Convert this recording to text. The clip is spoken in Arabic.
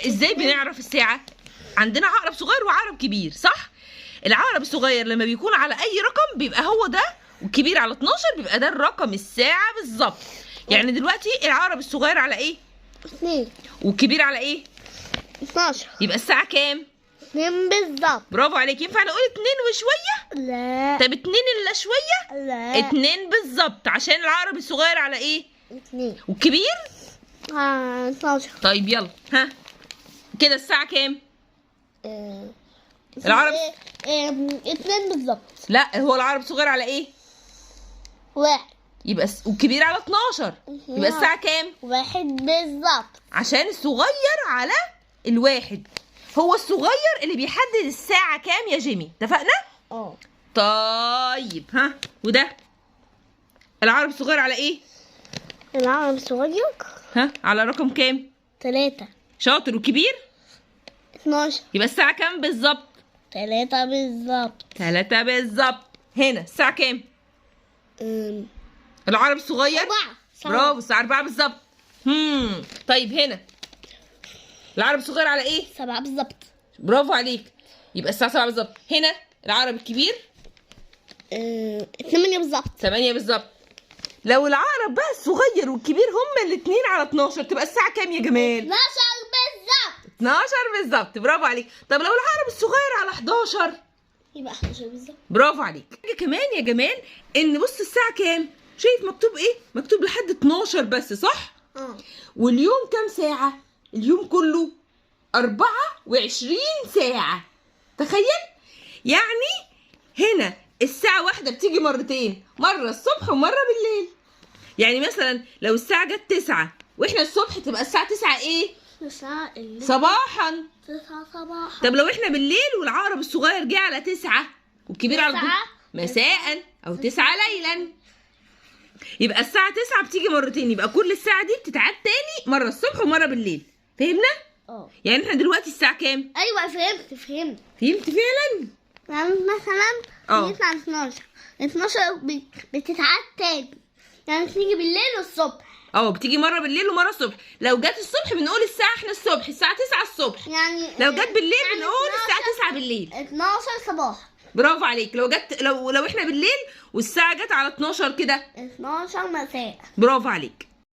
ازاي بنعرف الساعة؟ عندنا عقرب صغير وعقرب كبير، صح؟ العقرب الصغير لما بيكون على اي رقم بيبقى هو ده، والكبير على 12 بيبقى ده الرقم الساعة بالظبط. يعني دلوقتي العقرب الصغير على ايه؟ 2. والكبير على ايه؟ 12. يبقى الساعة كام؟ 2 بالظبط. برافو عليك. ينفع نقول 2 وشوية؟ لا. طب 2 الا شوية؟ لا. 2 بالظبط، عشان العقرب الصغير على ايه؟ 2. والكبير؟ 12. طيب يلا، ها كده الساعة كام؟ العقرب 2 بالظبط. لا، هو العقرب الصغير على ايه؟ 1. يبقى والكبير على 12. يبقى الساعة كام؟ 1 بالظبط. عشان الصغير على الواحد. هو الصغير اللي بيحدد الساعة كام يا جيمي، اتفقنا؟ طيب ها، وده العقرب الصغير على ايه؟ العقرب الصغير ها على رقم كام؟ 3. شاطر. والكبير؟ 12. يبقى الساعة كام بالظبط؟ 3 بالظبط. 3 بالظبط. هنا الساعة كام؟ العقرب الصغير 4. برافو، الساعة 4 بالظبط. طيب هنا العقرب الصغير على ايه؟ 7 بالظبط. برافو عليك. يبقى الساعة 7 بالظبط. هنا العقرب الكبير 8 بالظبط. 8 بالظبط. لو العقرب بقى الصغير والكبير هما الاثنين على 12 تبقى الساعة كام يا جمال؟ 12 بالظبط. 12 بالظبط، برافو عليك. طب لو العقرب الصغير على 11 يبقى 11 بالظبط. برافو عليك. حاجة كمان يا جمال، ان بص الساعة كام؟ شايف مكتوب ايه؟ مكتوب لحد 12 بس، صح؟ واليوم كام ساعة؟ اليوم كله 24 ساعة. تخيل؟ يعني هنا الساعة واحدة بتيجي مرتين، مرة الصبح ومرة بالليل. يعني مثلا لو الساعة جت 9 واحنا الصبح تبقى الساعة 9 ايه؟ 9 صباحا. 9 صباحا. طب لو احنا بالليل والعقرب الصغير جه على 9 والكبير على 9 مساء او 9 ليلا، يبقى الساعة 9 بتيجي مرتين، يبقى كل الساعة دي بتتعاد تاني، مرة الصبح ومرة بالليل. فهمنا؟ يعني احنا دلوقتي الساعة كام؟ ايوه فهمت. فهمت فعلا؟ يعني مثلا بيطلع 12. 12 بتتعاد تاني، يعني بتيجي بالليل والصبح. بتيجي مرة بالليل ومرة الصبح. لو جت الصبح بنقول الساعة احنا الصبح الساعة 9 الصبح. يعني لو جت بالليل يعني بنقول الساعة 9 بالليل. 12 صباح. برافو عليك. لو احنا بالليل والساعة جت على 12 كده 12 مساء. برافو عليك.